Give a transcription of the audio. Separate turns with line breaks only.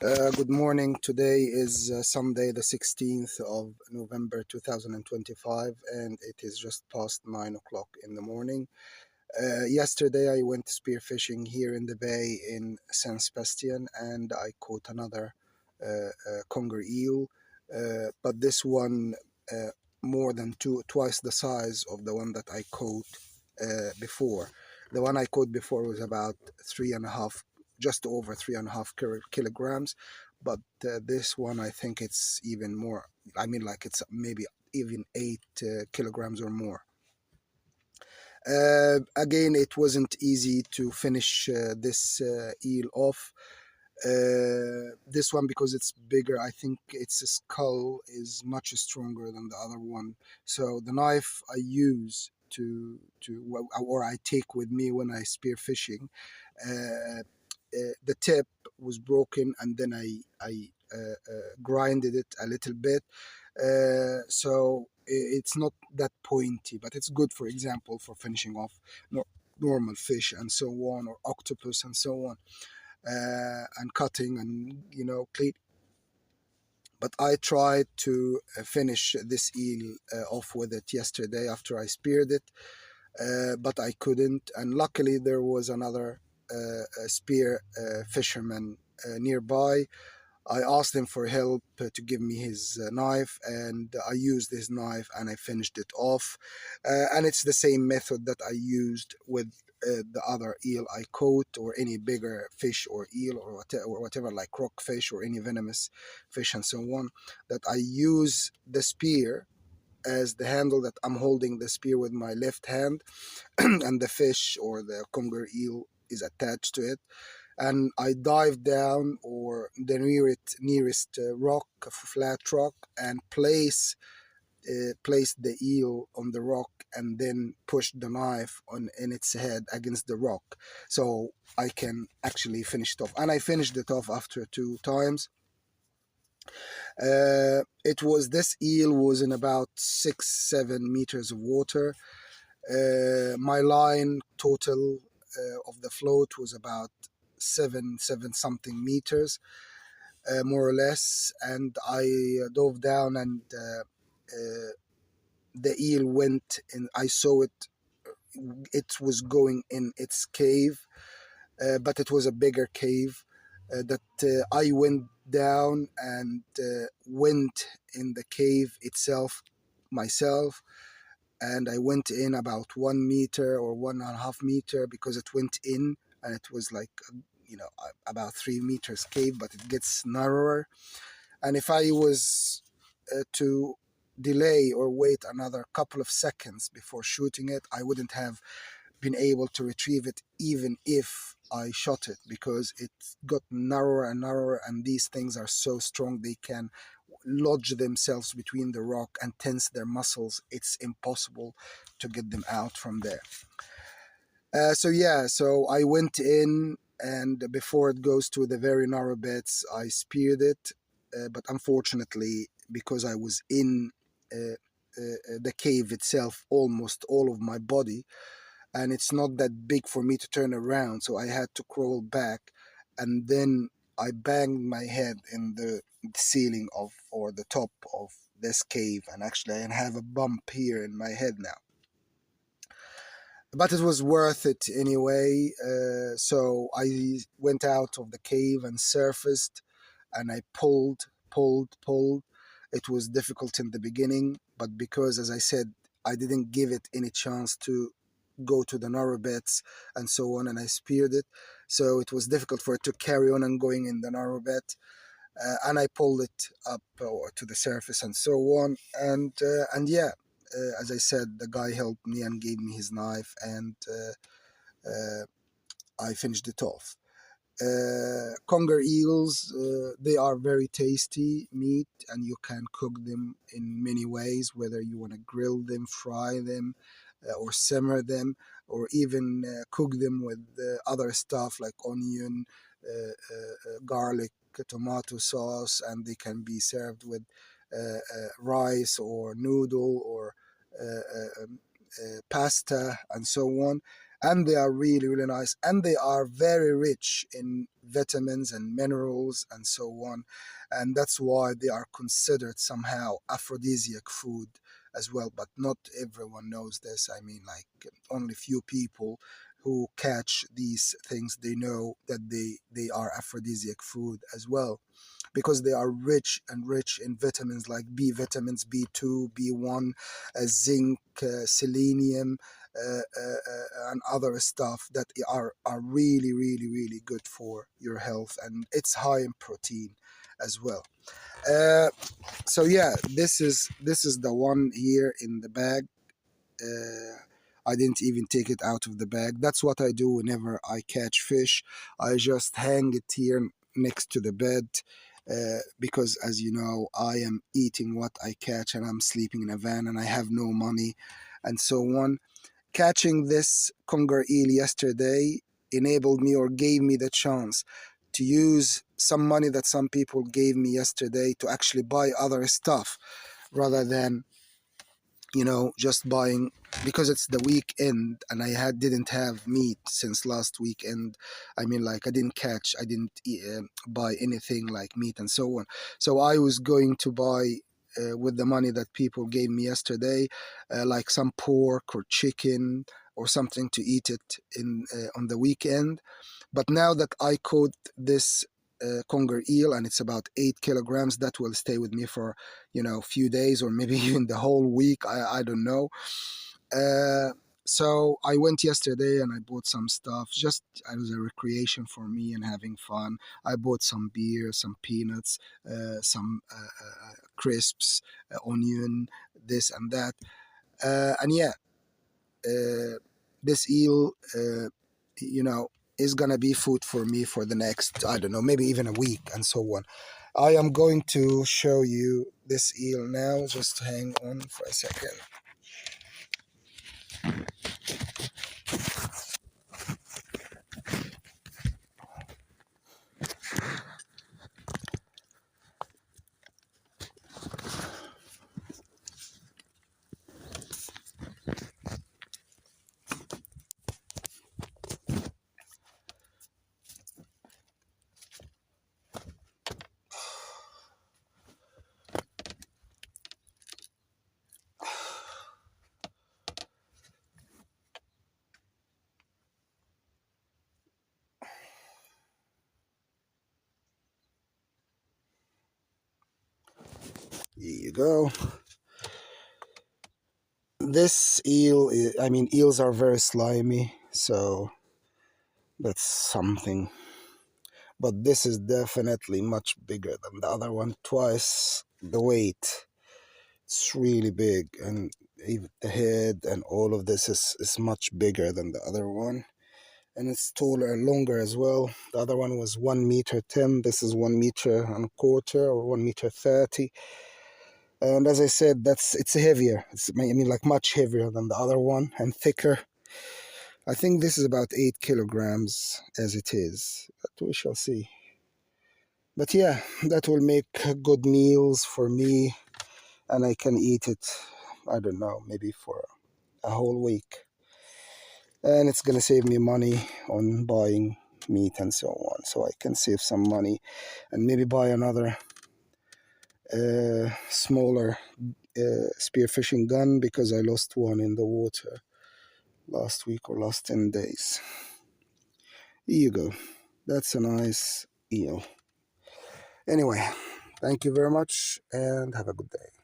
Good morning. Today is Sunday, the 16th of November 2025, and it is just past 9 o'clock in the morning. Yesterday, I went spearfishing here in the bay in San Sebastian, and I caught another conger eel, but this one uh, more than twice the size of the one that I caught before. The one I caught before was about three and a half, just over 3.5 kilograms, but this one I think it's even more. I mean, like it's maybe even 8 kilograms or more. Again, it wasn't easy to finish this eel off. This one, because it's bigger, I think its skull is much stronger than the other one. So the knife I use or I take with me when I spear fishing, the tip was broken, and then I grinded it a little bit, so it's not that pointy, but it's good, for example, for finishing off normal fish and so on, or octopus and so on, and cutting and clean. But I tried to finish this eel off with it yesterday after I speared it, but I couldn't. And luckily, there was another spear fisherman nearby. I asked him for help to give me his knife, and I used his knife and I finished it off. And it's the same method that I used with the other eel I caught, or any bigger fish or eel or whatever, like rockfish or any venomous fish and so on, that I use the spear as the handle, that I'm holding the spear with my left hand, and the fish or the conger eel is attached to it, and I dive down or the nearest rock, flat rock, and place the eel on the rock, and then push the knife on in its head against the rock, so I can actually finish it off. And I finished it off after 2 times. This eel was in about 6-7 meters of water. My line total of the float was about seven something meters, more or less, and I dove down, and the eel went in. I saw it was going in its cave, but it was a bigger cave, that I went down and went in the cave itself myself, and I went in about 1 meter or 1.5 meter, because it went in, and it was like about 3 meters cave, but it gets narrower. And if I was to delay or wait another couple of seconds before shooting it, I wouldn't have been able to retrieve it, even if I shot it, because it got narrower and narrower, and these things are so strong they can lodge themselves between the rock and tense their muscles. It's impossible to get them out from there. So I went in, and before it goes to the very narrow bits, I speared it, but unfortunately, because I was in the cave itself, almost all of my body, and it's not that big for me to turn around, so I had to crawl back, and then I banged my head in the ceiling of, or the top of this cave, and actually I have a bump here in my head now. But it was worth it anyway. So I went out of the cave and surfaced, and I pulled. It was difficult in the beginning, but because, as I said, I didn't give it any chance to go to the narrow beds and so on, and I speared it, so it was difficult for it to carry on and going in the narrow bed. And I pulled it up or to the surface and so on, and yeah, as I said, the guy helped me and gave me his knife, and I finished it off. Conger eels, they are very tasty meat, and you can cook them in many ways, whether you want to grill them, fry them, or simmer them, or even cook them with other stuff like onion, garlic, tomato sauce, and they can be served with rice or noodle or pasta and so on. and they are really, really nice, and they are very rich in vitamins and minerals and so on. And that's why they are considered somehow aphrodisiac food as well. But not everyone knows this. I mean, like, only few people who catch these things, they know that they are aphrodisiac food as well, because they are rich in vitamins like B vitamins, B2, B1, zinc, selenium, and other stuff that are really, really, really good for your health, and it's high in protein as well. Uh, so yeah, this is the one here in the bag. uh, I didn't even take it out of the bag. That's what I do whenever I catch fish. I just hang it here next to the bed, because, as you know, I am eating what I catch and I'm sleeping in a van and I have no money and so on. Catching this conger eel yesterday enabled me, or gave me the chance to use some money that some people gave me yesterday to actually buy other stuff, rather than, just buying, because it's the weekend and I didn't have meat since last weekend. I mean, like, I didn't buy anything like meat and so on. So I was going to buy, with the money that people gave me yesterday, like some pork or chicken or something to eat it in on the weekend. But now that I caught this conger eel, and it's about 8 kilograms, that will stay with me for, a few days, or maybe even the whole week. I don't know. Uh, so I went yesterday and I bought some stuff just as a recreation for me and having fun. I bought some beer, some peanuts, some crisps, onion, this and that. And yeah, uh, this eel, is gonna be food for me for the next, I don't know, maybe even a week and so on. I am going to show you this eel now. Just hang on for a second. Here you go. This eel, I mean, eels are very slimy, so that's something. But this is definitely much bigger than the other one, twice the weight. It's really big, and even the head and all of this is much bigger than the other one. And it's taller and longer as well. The other one was 1 meter 10. This is 1 meter and a quarter, or 1 meter 30. And as I said, it's heavier. I mean, like, much heavier than the other one and thicker. I think this is about 8 kilograms as it is, but we shall see. But yeah, that will make good meals for me, and I can eat it, I don't know, maybe for a whole week. And it's gonna save me money on buying meat and so on. So I can save some money and maybe buy another smaller spearfishing gun, because I lost one in the water last week or last 10 days. Here you go. That's a nice eel. Anyway, thank you very much and have a good day.